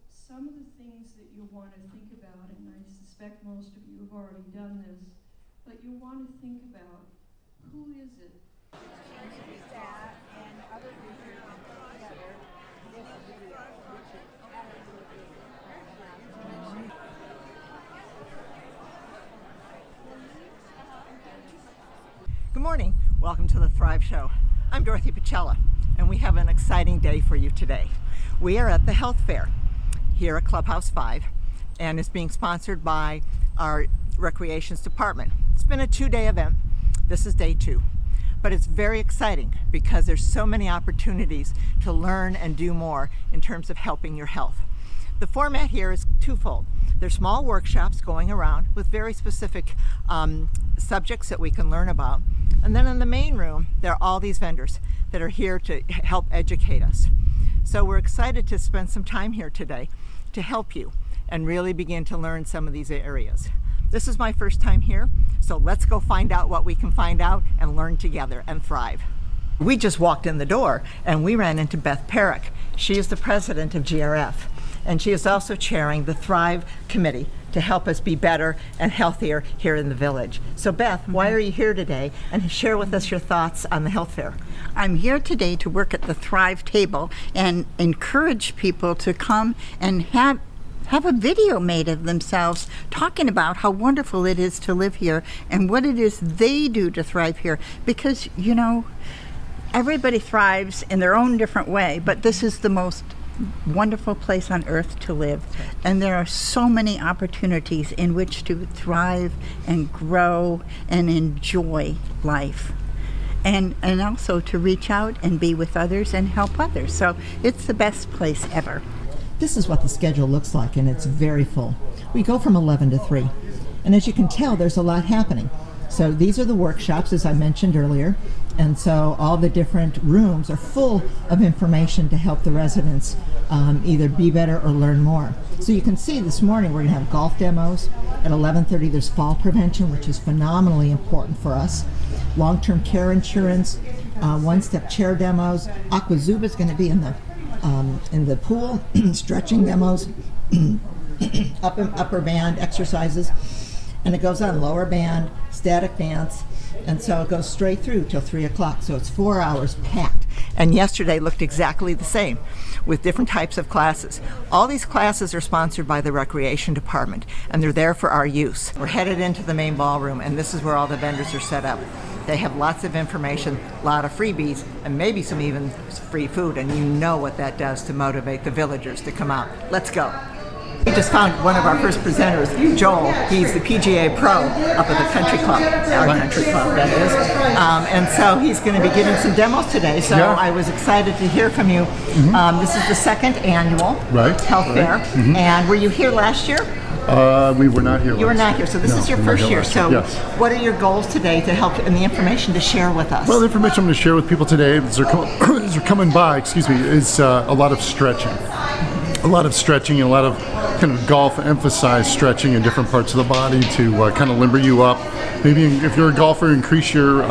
Some of the things that you want to think about, and I suspect most of you have already done this, but you want to think about, who is it? That and other research together, this video, which is Good morning. Welcome to the Thrive Show. I'm Dorothy Pacella, and we have an exciting day for you today. We are at the health fair here at Clubhouse 5, and it's being sponsored by our Recreations Department. It's been a 2-day event. This is day 2. But it's very exciting because there's so many opportunities to learn and do more in terms of helping your health. The format here is twofold. There's small workshops going around with very specific subjects that we can learn about. And then in the main room, there are all these vendors that are here to help educate us. So we're excited to spend some time here today to help you and really begin to learn some of these areas. This is my first time here, so let's go find out what we can find out and learn together and thrive. We just walked in the door and we ran into Beth Perrick. She is the president of GRF, and she is also chairing the Thrive Committee to help us be better and healthier here in the village. So Beth, why are you here today? And share with us your thoughts on the health fair. I'm here today to work at the Thrive table and encourage people to come and have a video made of themselves talking about how wonderful it is to live here and what it is they do to thrive here. Because, you know, everybody thrives in their own different way, but this is the most wonderful place on earth to live, and there are so many opportunities in which to thrive and grow and enjoy life, and also to reach out and be with others and help others. So it's the best place ever. This is what the schedule looks like, and it's very full. We go from 11 to 3, and as you can tell, there's a lot happening. So these are the workshops, as I mentioned earlier, and so all the different rooms are full of information to help the residents either be better or learn more. So you can see this morning we're going to have golf demos. At 11:30 there's fall prevention, which is phenomenally important for us. Long-term care insurance, one-step chair demos. Aquazuba is going to be in the pool, stretching demos, upper band exercises, and it goes on lower band, static dance, and so it goes straight through till 3 o'clock. So it's 4 hours packed. And yesterday looked exactly the same with different types of classes. All these classes are sponsored by the Recreation Department, and they're there for our use. We're headed into the main ballroom, and this is where all the vendors are set up. They have lots of information, a lot of freebies, and maybe some even free food, and you know what that does to motivate the villagers to come out. Let's go. We just found one of our first presenters, Joel. He's the PGA pro up at the country club, our country club, that is. And so he's going to be giving some demos today. So I was excited to hear from you. This is the second annual health fair. And were you here last year? We were not here. You were not here, so this is your first year. So what are your goals today to help, and the information to share with us? Well, the information I'm going to share with people today as they're coming by, is a lot of stretching. A lot of stretching and a lot of kind of golf emphasized stretching in different parts of the body to kind of limber you up. Maybe if you're a golfer, increase your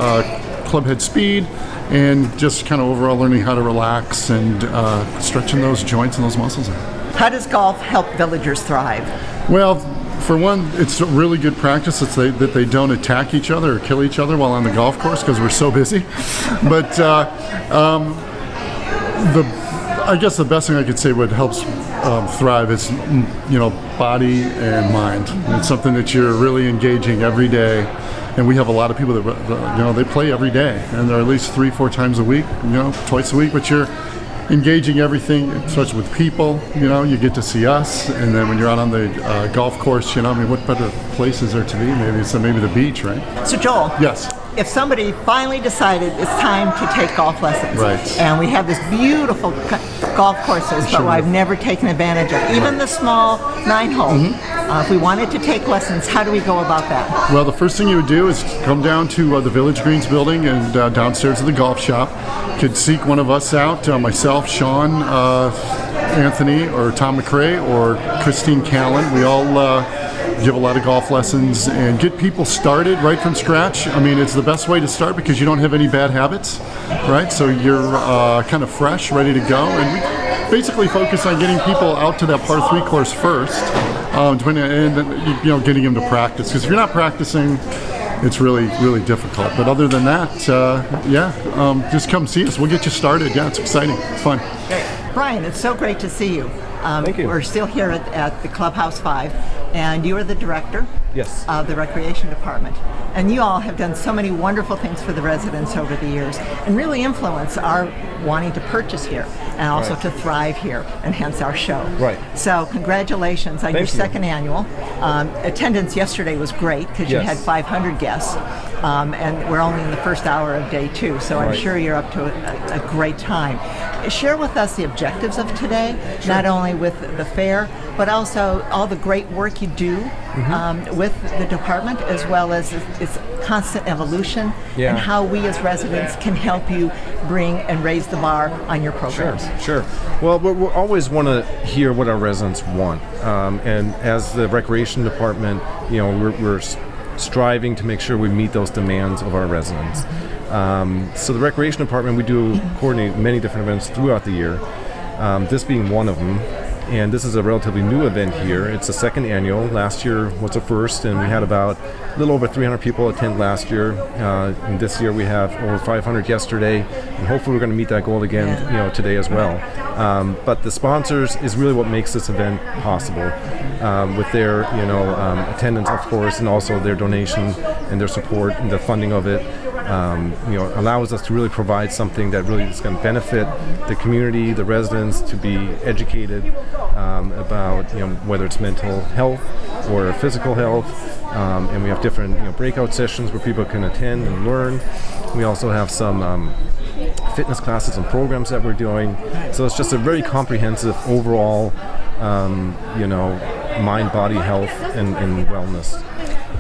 club head speed, and just kind of overall learning how to relax and stretching those joints and those muscles out. How does golf help villagers thrive? Well, for one, it's a really good practice that they don't attack each other or kill each other while on the golf course because we're so busy. But I guess the best thing I could say what helps thrive is, body and mind. It's something that you're really engaging every day. And we have a lot of people that, they play every day. And they're at least 3-4 times a week, twice a week. But you're engaging everything, especially with people. You get to see us. And then when you're out on the golf course, what better place is there to be? Maybe the beach, right? So Joel. Yes. If somebody finally decided it's time to take golf lessons, and we have this beautiful golf courses, but I've never taken advantage of, even the small 9-hole, if we wanted to take lessons, how do we go about that? Well, the first thing you would do is come down to the Village Greens building and downstairs of the golf shop. You could seek one of us out, myself, Sean, Anthony, or Tom McRae, or Christine Callan. We all give a lot of golf lessons and get people started right from scratch. I mean, it's the best way to start because you don't have any bad habits, right? So you're kind of fresh, ready to go. And we basically focus on getting people out to that par 3 course first, and getting them to practice. Because if you're not practicing, it's really, really difficult. But other than that, just come see us. We'll get you started. Yeah, it's exciting. It's fun. Brian, it's so great to see you. Thank you. We're still here at the Clubhouse 5, and you are the director Yes. of the Recreation Department. And you all have done so many wonderful things for the residents over the years and really influence our wanting to purchase here and also Right. to thrive here, and hence our show. Right. So congratulations on your Thank you. second annual. Attendance yesterday was great because you Yes. had 500 guests, and we're only in the first hour of day 2, so I'm Right. sure you're up to a great time. Share with us the objectives of today, not only with the fair, but also all the great work you do with the department, as well as its constant evolution, Yeah. and how we as residents can help you bring and raise the bar on your programs. Sure. Well, we always want to hear what our residents want, and as the recreation department, we're striving to make sure we meet those demands of our residents. So the recreation department, we do coordinate many different events throughout the year. This being one of them. And this is a relatively new event here. It's the second annual. Last year was the first, and we had about a little over 300 people attend last year. And this year we have over 500 yesterday, and hopefully we're going to meet that goal again, today as well. But the sponsors is really what makes this event possible, with their, attendance, of course, and also their donation and their support and the funding of it. Allows us to really provide something that really is going to benefit the community, the residents, to be educated about whether it's mental health or physical health, and we have different breakout sessions where people can attend and learn. We also have some fitness classes and programs that we're doing, so it's just a very comprehensive overall mind, body health and wellness.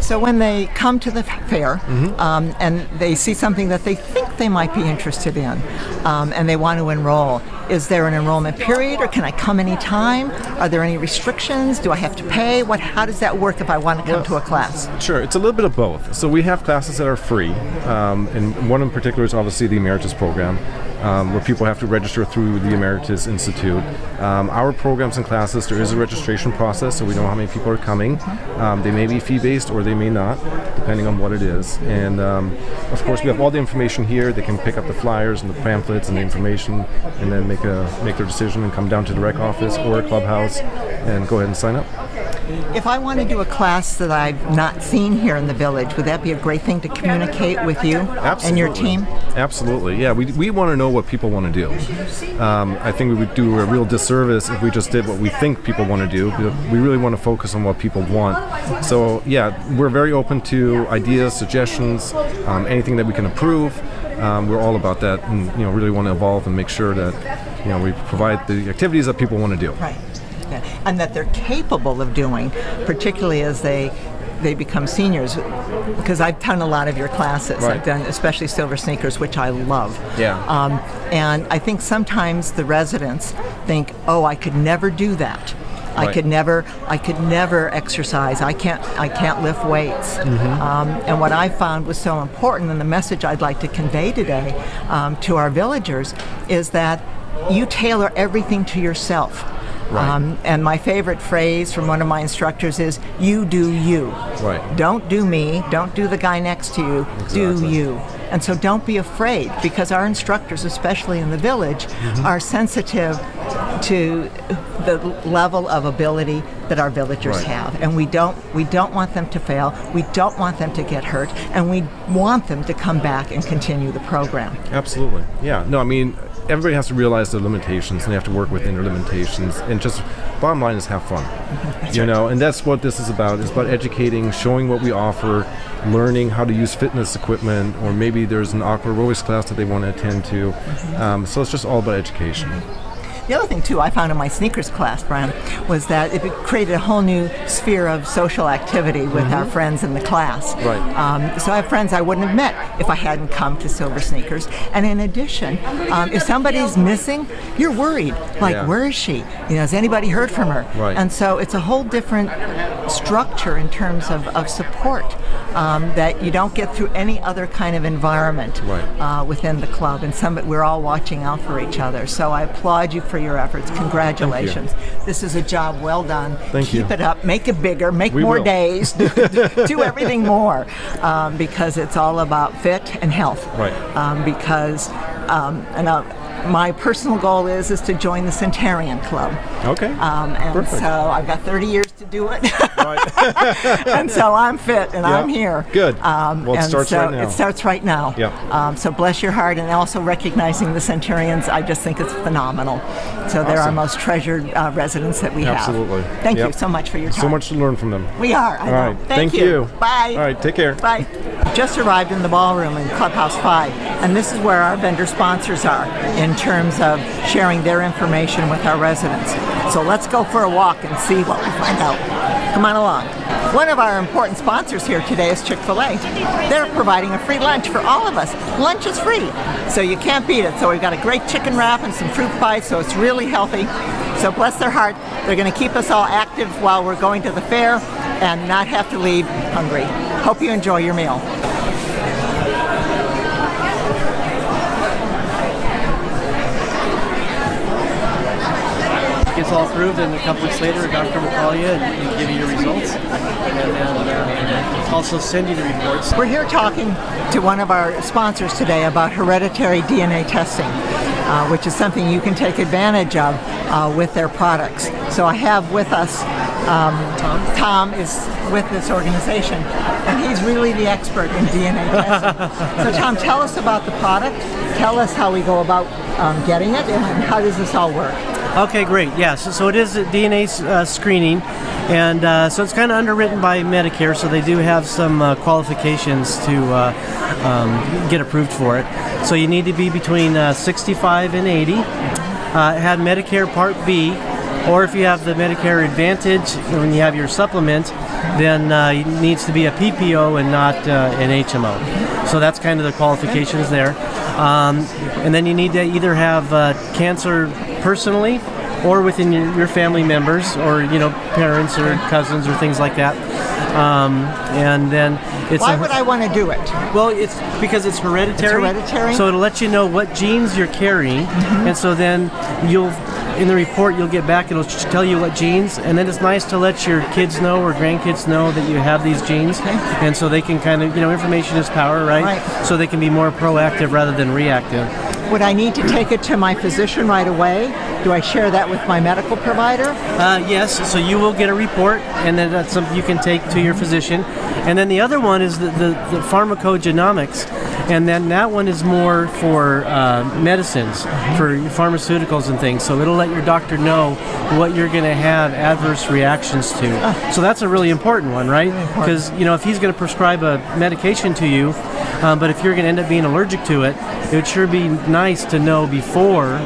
So when they come to the fair and they see something that they think they might be interested in, and they want to enroll, is there an enrollment period, or can I come anytime? Are there any restrictions? Do I have to pay? How does that work if I want to come to a class? Sure, it's a little bit of both. So we have classes that are free, and one in particular is obviously the Emeritus program, where people have to register through the Emeritus Institute. Our programs and classes, there is a registration process, so we know how many people are coming. They may be fee-based or they may not, depending on what it is. And of course, we have all the information here. They can pick up the flyers and the pamphlets and the information, and then make their decision and come down to the rec office or a clubhouse and go ahead and sign up. If I want to do a class that I've not seen here in the village, would that be a great thing to communicate with you and your team? Absolutely, yeah. We want to know what people want to do. I think we would do a real disservice if we just did what we think people want to do. We really want to focus on what people want. So yeah, we're very open to ideas, suggestions, anything that we can improve. We're all about that, and really want to evolve and make sure that we provide the activities that people want to do. Right. Yeah. And that they're capable of doing, particularly as they become seniors, because I've done a lot of your classes. Right. I've done especially Silver Sneakers, which I love. Yeah. And I think sometimes the residents think, oh, I could never do that. I Right. could never exercise. I can't lift weights. And what I found was so important, and the message I'd like to convey today to our villagers, is that you tailor everything to yourself. Right. And my favorite phrase from one of my instructors is, you do you. Right. Don't do me, don't do the guy next to you, do Exactly. you. And so don't be afraid, because our instructors, especially in the village, are sensitive to the level of ability that our villagers Right. have. And we don't want them to fail, we don't want them to get hurt, and we want them to come back and continue the program. Absolutely. Yeah. No, I mean, everybody has to realize their limitations, and they have to work within their limitations. And just bottom line is have fun. And that's what this is about. It's about educating, showing what we offer, learning how to use fitness equipment, or maybe there's an aqua aerobics class that they want to attend to. So it's just all about education. The other thing, too, I found in my sneakers class, Brian, was that it created a whole new sphere of social activity with our friends in the class. Right. So I have friends I wouldn't have met if I hadn't come to Silver Sneakers. And in addition, if somebody's missing, you're worried. Like, Yeah. where is she? Has anybody heard from her? Right. And so it's a whole different structure in terms of support that you don't get through any other kind of environment within the club. And we're all watching out for each other. So I applaud you for your efforts. Congratulations. This is a job well done. Thank you. Keep it up. Make it bigger. Make We more will. days. Do everything more because it's all about fit and health. Right. My personal goal is to join the Centurion Club. Okay. And Perfect. so I've got 30 years to do it. Right. And so I'm fit and I'm here. Good. Well, it and starts so right now. It starts right now. Yeah. So bless your heart, and also recognizing the Centurions, I just think it's phenomenal. So they're our Awesome. most treasured residents that we have. Absolutely. Thank Yep. you so much for your time. So much to learn from them. We are. I All know. right. Thank you. Bye. All right. Take care. Bye. Just arrived in the ballroom in Clubhouse 5, and this is where our vendor sponsors are in terms of sharing their information with our residents. So let's go for a walk and see what we find out. Come on along. One of our important sponsors here today is Chick-fil-A. They're providing a free lunch for all of us. Lunch is free, so you can't beat it. So we've got a great chicken wrap and some fruit pies, so it's really healthy. So bless their heart, they're going to keep us all active while we're going to the fair and not have to leave hungry. Hope you enjoy your meal. Gets all through, then a couple weeks later, a doctor will call you and give you your results, and then also send you the reports. We're here talking to one of our sponsors today about hereditary DNA testing, which is something you can take advantage of with their products. So I have with us Tom is with this organization, and he's really the expert in DNA testing. So Tom, tell us about the product. Tell us how we go about getting it, and how does this all work? Okay, great. Yeah, so it is a DNA screening, and so it's kind of underwritten by Medicare, so they do have some qualifications to get approved for it. So you need to be between 65 and 80, had Medicare Part B, or if you have the Medicare Advantage, when you have your supplement, then it needs to be a PPO and not an HMO. So that's kind of the qualifications there. And then you need to either have cancer personally or within your family members, or parents or cousins or things like that. And then it's Why would I want to do it? well, it's because it's hereditary. It's hereditary? So it'll let you know what genes you're carrying, and so then in the report you'll get back, it'll tell you what genes, and then it's nice to let your kids know or grandkids know that you have these genes, and so they can kind of, information is power, right? Right. So they can be more proactive rather than reactive. Would I need to take it to my physician right away? Do I share that with my medical provider? Yes, so you will get a report, and then that's something you can take to your physician. And then the other one is the pharmacogenomics, and then that one is more for medicines, for pharmaceuticals and things. So it'll let your doctor know what you're going to have adverse reactions to. So that's a really important one, right? Because if he's going to prescribe a medication to you, but if you're going to end up being allergic to it, it would sure be nice to know before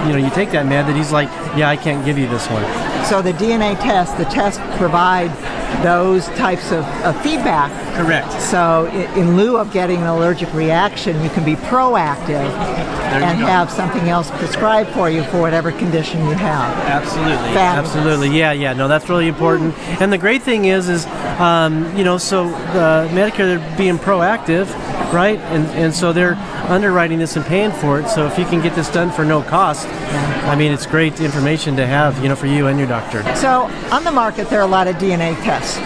you take that med that he's like, yeah, I can't give you this one. So the DNA test, the test provide those types of feedback. Correct. So in lieu of getting an allergic reaction, you can be proactive and have something else prescribed for you for whatever condition you have. Absolutely. Fabulous. Absolutely. Yeah. No, that's really important. And the great thing is so the Medicare, they're being proactive, right? And so they're underwriting this and paying for it. So if you can get this done for no cost, I mean, it's great information to have, for you and your doctor. So on the market, there are a lot of DNA tests.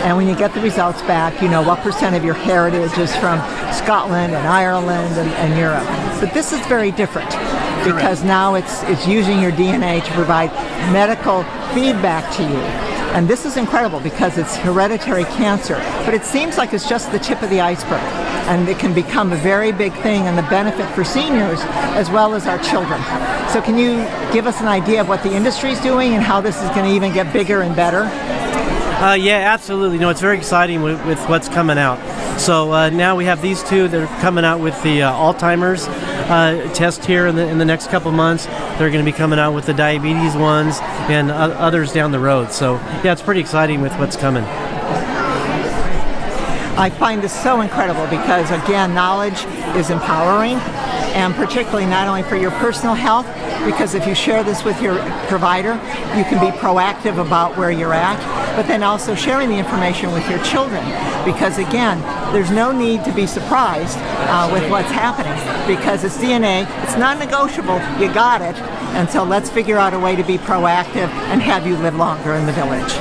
And when you get the results back, you know what percent of your heritage is from Scotland and Ireland and Europe. But this is very different because now it's using your DNA to provide medical feedback to you. And this is incredible because it's hereditary cancer. But it seems like it's just the tip of the iceberg. And it can become a very big thing and the benefit for seniors as well as our children. So can you give us an idea of what the industry is doing and how this is going to even get bigger and better? Yeah, absolutely. No, it's very exciting with what's coming out. So now we have these two that are coming out with the Alzheimer's test here in the next couple months. They're going to be coming out with the diabetes ones and others down the road. So yeah, it's pretty exciting with what's coming. I find this so incredible because, again, knowledge is empowering, and particularly not only for your personal health, because if you share this with your provider, you can be proactive about where you're at, but then also sharing the information with your children, because again, there's no need to be surprised with what's happening, because it's DNA, it's non-negotiable, you got it, and so let's figure out a way to be proactive and have you live longer in the village.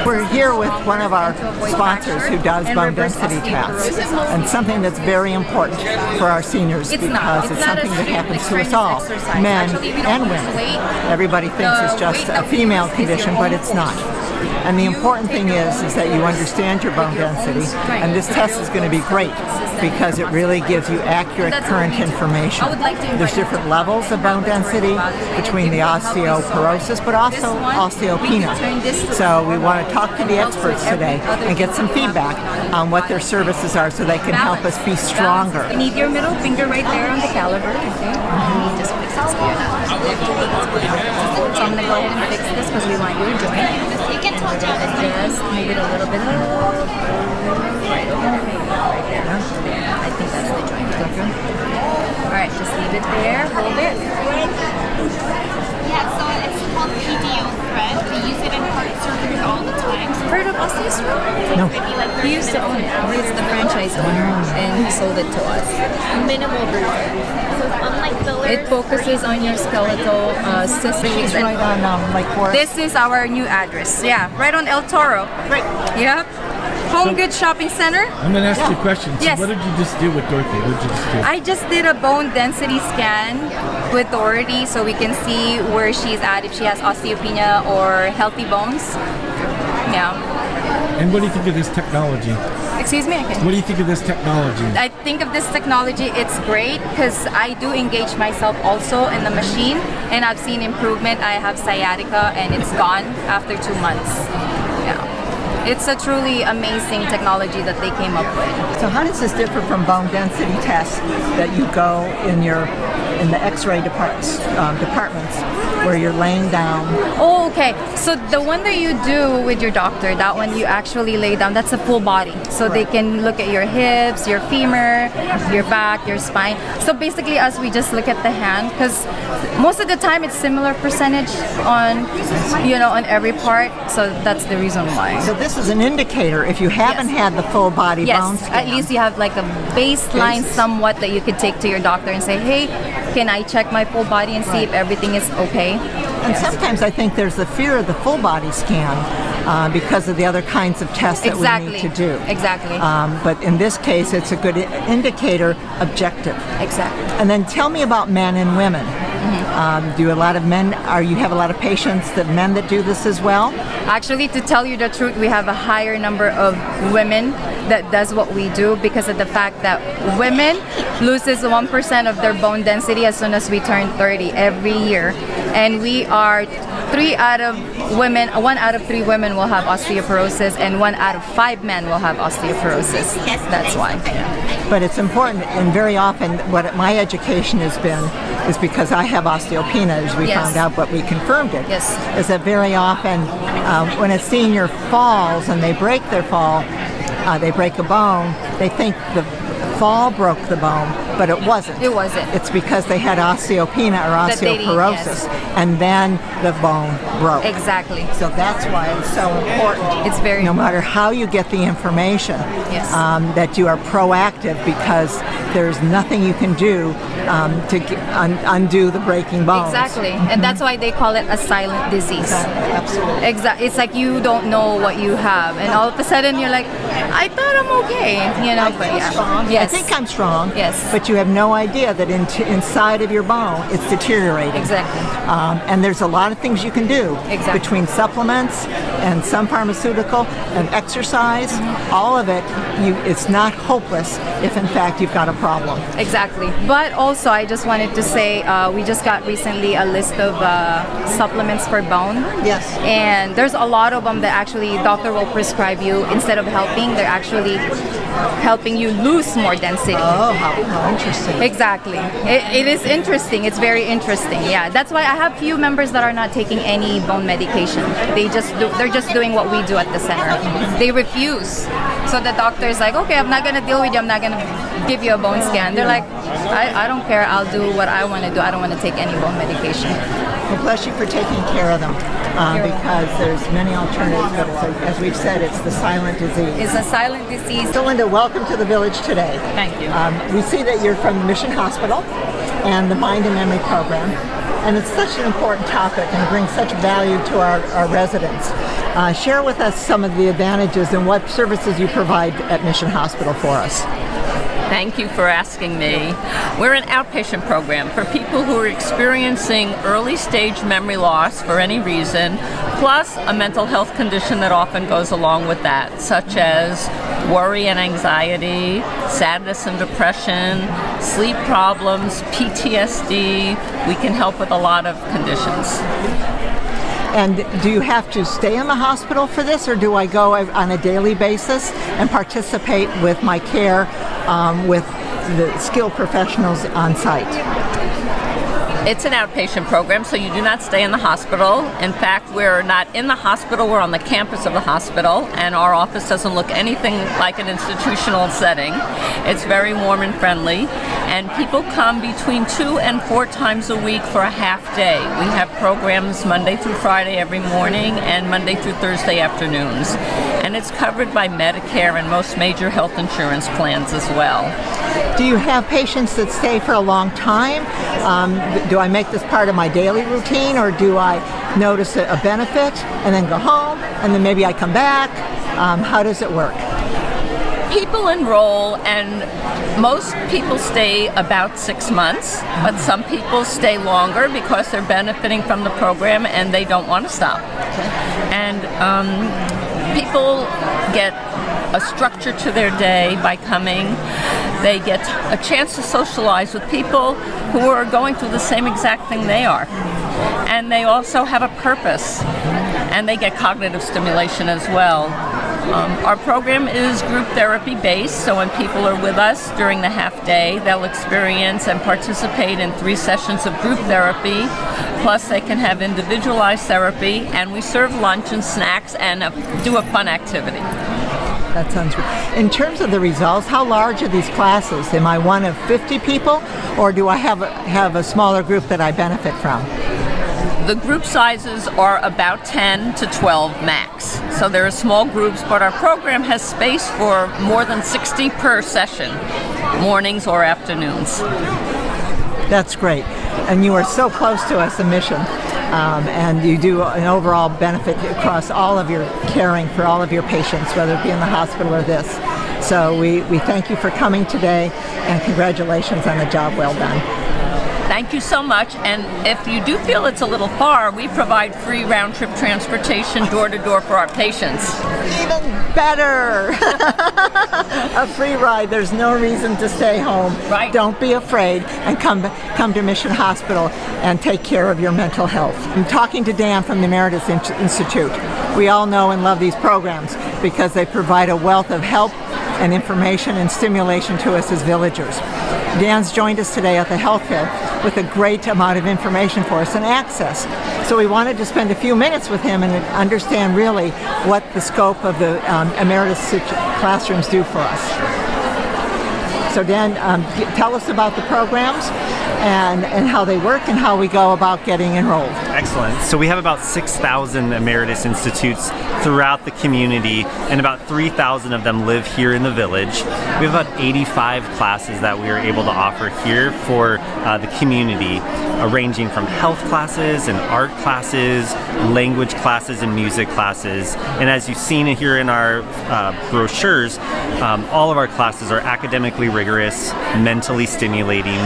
We're here with one of our sponsors who does bone density tests, and something that's very important for our seniors because it's something that happens to us all, men and women. Everybody thinks it's just a female condition, but it's not. And the important thing is that you understand your bone density, and this test is going to be great because it really gives you accurate current information. There's different levels of bone density between the osteoporosis, but also osteopenia. So we want to talk to the experts today and get some feedback on what their services are so they can help us be stronger. You need your middle finger right there on the caliber, okay? And you just fix this here. So I'm going to go ahead and fix this because we want your joint. You can touch out just move it a little bit right over there, maybe right there. I think that's the joint. Alright, just leave it there, hold it. Yeah, so it's called PDO thread. We use it in heart surgery all the time. Heard of osteostrong? No. He used to own it. He's the franchise owner, and he sold it to us. Minimal bruising. So it's unlike fillers. It focuses on your skeletal systems. It's right on Lake Forest. This is our new address. Yeah, right on El Toro. Great. Yep. Home Goods Shopping Center. I'm going to ask you a question. So Yes. what did you just do with Dorothy? What did you just do? I just did a bone density scan with Dorothy so we can see where she's at, if she has osteopenia or healthy bones. Yeah. And what do you think of this technology? Excuse me? What do you think of this technology? I think of this technology, it's great because I do engage myself also in the machine and I've seen improvement. I have sciatica and it's gone after 2 months. Yeah. It's a truly amazing technology that they came up with. So how does this differ from bone density tests that you go in the X-ray departments where you're laying down? Oh, okay. So the one that you do with your doctor, that one you actually lay down, that's a full body. So they can look at your hips, your femur, your back, your spine. So basically us, we just look at the hand because most of the time it's similar percentage on, on every part. So that's the reason why. So this is an indicator if you haven't had the full body bone Yes, scan. at least you have like a baseline somewhat that you could take to your doctor and say, hey, can I check my full body and see if everything is okay? And sometimes I think there's the fear of the full body scan because of the other kinds of tests that we need to do. Exactly. But in this case, it's a good indicator, objective. Exactly. And then tell me about men and women. Do a lot of men, you have a lot of patients men that do this as well? Actually, to tell you the truth, we have a higher number of women that does what we do because of the fact that women loses 1% of their bone density as soon as we turn 30 every year. And we are 1 out of 3 women will have osteoporosis and 1 out of 5 men will have osteoporosis. That's why. But it's important, and very often what my education has been is because I have osteopenia, as we found out, but we confirmed it, is that very often when a senior falls and they break their fall, they break a bone, they think the fall broke the bone, but it wasn't. It wasn't. It's because they had osteopenia or osteoporosis, and then the bone broke. Exactly. So that's why it's so important. It's very no matter how you get the information, Yes. that you are proactive because there's nothing you can do to undo the breaking bones. Exactly, and that's why they call it a silent disease. Absolutely. Exactly, it's like you don't know what you have, and all of a sudden you're like, I thought I'm okay, I but feel yeah. strong. Yes. I think I'm strong. Yes. But you have no idea that inside of your bone it's deteriorating. Exactly. And there's a lot of things you can do Exactly. between supplements and some pharmaceutical and exercise. All of it, it's not hopeless if in fact you've got a problem. Exactly. But also, I just wanted to say, we just got recently a list of supplements for bone. Yes. And there's a lot of them that actually doctor will prescribe you instead of helping. They're actually helping you lose more density. Oh, how interesting. Exactly. It is interesting. It's very interesting. Yeah, that's why I have few members that are not taking any bone medication. They're just doing what we do at the center. They refuse. So the doctor is like, okay, I'm not gonna deal with you. I'm not gonna give you a bone scan. They're like, I don't care. I'll do what I want to do. I don't want to take any bone medication. Well, bless you for taking care of them, because there's many alternatives, but as we've said, it's the silent disease. It's a silent disease. So Linda, welcome to the village today. Thank you. We see that you're from the Mission Hospital and the Mind and Memory Program, and it's such an important topic and brings such value to our residents. Share with us some of the advantages and what services you provide at Mission Hospital for us. Thank you for asking me. We're an outpatient program for people who are experiencing early stage memory loss for any reason, plus a mental health condition that often goes along with that, such as worry and anxiety, sadness and depression, sleep problems, PTSD. We can help with a lot of conditions. And do you have to stay in the hospital for this, or do I go on a daily basis and participate with my care with the skilled professionals on site? It's an outpatient program, so you do not stay in the hospital. In fact, we're not in the hospital, we're on the campus of the hospital, and our office doesn't look anything like an institutional setting. It's very warm and friendly, and people come between 2 and 4 times a week for a half day. We have programs Monday through Friday every morning and Monday through Thursday afternoons. And it's covered by Medicare and most major health insurance plans as well. Do you have patients that stay for a long time? Do I make this part of my daily routine, or do I notice a benefit and then go home and then maybe I come back? How does it work? People enroll, and most people stay about 6 months, but some people stay longer because they're benefiting from the program and they don't want to stop. And people get a structure to their day by coming. They get a chance to socialize with people who are going through the same exact thing they are. And they also have a purpose, and they get cognitive stimulation as well. Our program is group therapy based, so when people are with us during the half day, they'll experience and participate in 3 sessions of group therapy, plus they can have individualized therapy, and we serve lunch and snacks and do a fun activity. That sounds good. In terms of the results, how large are these classes? Am I one of 50 people, or do I have a smaller group that I benefit from? The group sizes are about 10 to 12 max. So there are small groups, but our program has space for more than 60 per session, mornings or afternoons. That's great. And you are so close to us, the Mission. And you do an overall benefit across all of your caring for all of your patients, whether it be in the hospital or this. So we thank you for coming today, and congratulations on a job well done. Thank you so much. And if you do feel it's a little far, we provide free round-trip transportation door-to-door for our patients. Even better! A free ride. There's no reason to stay home. Right. Don't be afraid, and come to Mission Hospital and take care of your mental health. I'm talking to Dan from the Emeritus Institute. We all know and love these programs because they provide a wealth of help and information and stimulation to us as villagers. Dan's joined us today at the health fair with a great amount of information for us and access. So we wanted to spend a few minutes with him and understand really what the scope of the Emeritus classrooms do for us. So Dan, tell us about the programs and how they work and how we go about getting enrolled. Excellent. So we have about 6,000 Emeritus Institutes throughout the community, and about 3,000 of them live here in the village. We have about 85 classes that we are able to offer here for the community, ranging from health classes and art classes, language classes, and music classes. And as you've seen here in our brochures, all of our classes are academically rigorous, mentally stimulating,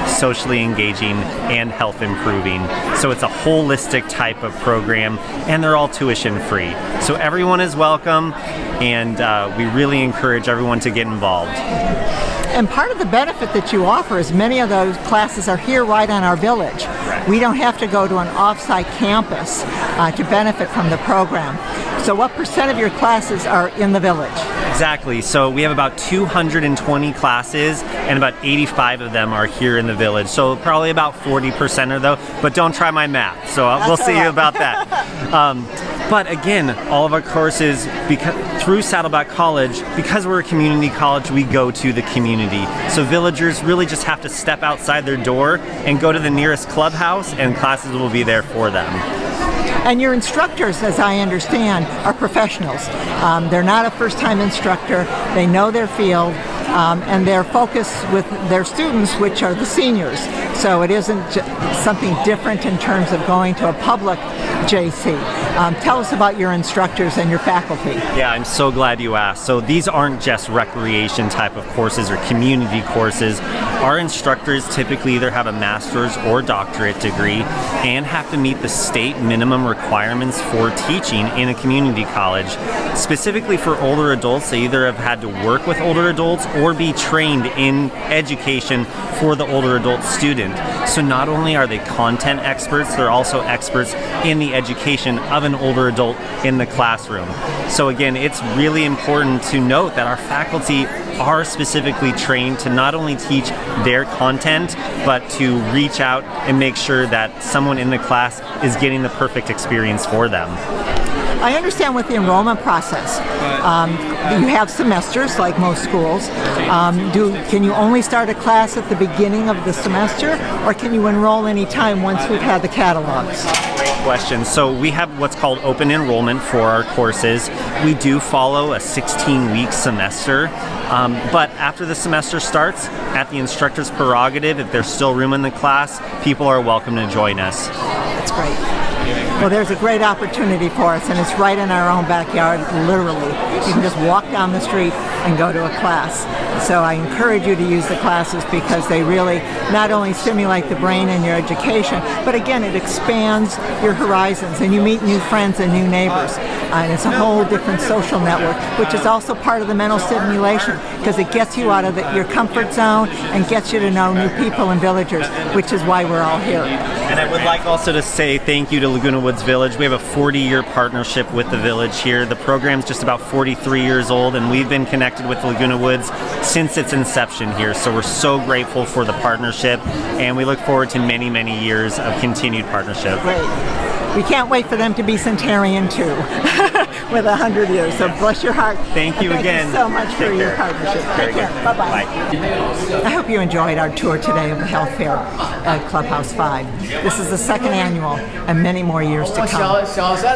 socially engaging, and health improving. So it's a holistic type of program, and they're all tuition free. So everyone is welcome, and we really encourage everyone to get involved. And part of the benefit that you offer is many of those classes are here right on our village. Right. We don't have to go to an off-site campus to benefit from the program. So what percent of your classes are in the village? Exactly. So we have about 220 classes, and about 85 of them are here in the village. So probably about 40% or though, but don't try my math. So we'll see about that. But again, all of our courses, through Saddleback College, because we're a community college, we go to the community. So villagers really just have to step outside their door and go to the nearest clubhouse, and classes will be there for them. And your instructors, as I understand, are professionals. They're not a first-time instructor. They know their field, and they're focused with their students, which are the seniors. So it isn't something different in terms of going to a public JC. Tell us about your instructors and your faculty. Yeah, I'm so glad you asked. So these aren't just recreation type of courses or community courses. Our instructors typically either have a master's or doctorate degree and have to meet the state minimum requirements for teaching in a community college. Specifically for older adults, they either have had to work with older adults or be trained in education for the older adult student. So not only are they content experts, they're also experts in the education of an older adult in the classroom. So again, it's really important to note that our faculty are specifically trained to not only teach their content, but to reach out and make sure that someone in the class is getting the perfect experience for them. I understand with the enrollment process, you have semesters like most schools. Can you only start a class at the beginning of the semester, or can you enroll any time once we've had the catalogs? Great question. So we have what's called open enrollment for our courses. We do follow a 16-week semester, but after the semester starts, at the instructor's prerogative, if there's still room in the class, people are welcome to join us. That's great. Well, there's a great opportunity for us, and it's right in our own backyard, literally. You can just walk down the street and go to a class. So I encourage you to use the classes because they really not only stimulate the brain and your education, but again, it expands your horizons and you meet new friends and new neighbors. And it's a whole different social network, which is also part of the mental stimulation because it gets you out of your comfort zone and gets you to know new people and villagers, which is why we're all here. And I would like also to say thank you to Laguna Woods Village. We have a 40-year partnership with the village here. The program's just about 43 years old, and we've been connected with Laguna Woods since its inception here. So we're so grateful for the partnership, and we look forward to many, many years of continued partnership. Great. We can't wait for them to be centenarian too, with 100 years. So bless your heart. Thank you again. Thank you so much for your partnership. Very good. Bye-bye. I hope you enjoyed our tour today of the Health Fair at Clubhouse 5. This is the second annual and many more years to come.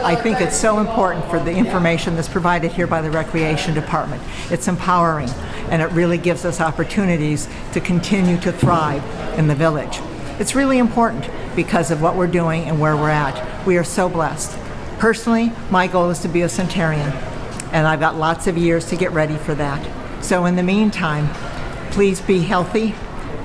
I think it's so important for the information that's provided here by the Recreation Department. It's empowering, and it really gives us opportunities to continue to thrive in the village. It's really important because of what we're doing and where we're at. We are so blessed. Personally, my goal is to be a centenarian, and I've got lots of years to get ready for that. So in the meantime, please be healthy,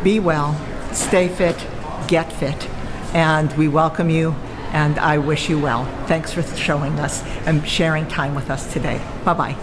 be well, stay fit, get fit, and we welcome you, and I wish you well. Thanks for showing us and sharing time with us today. Bye-bye.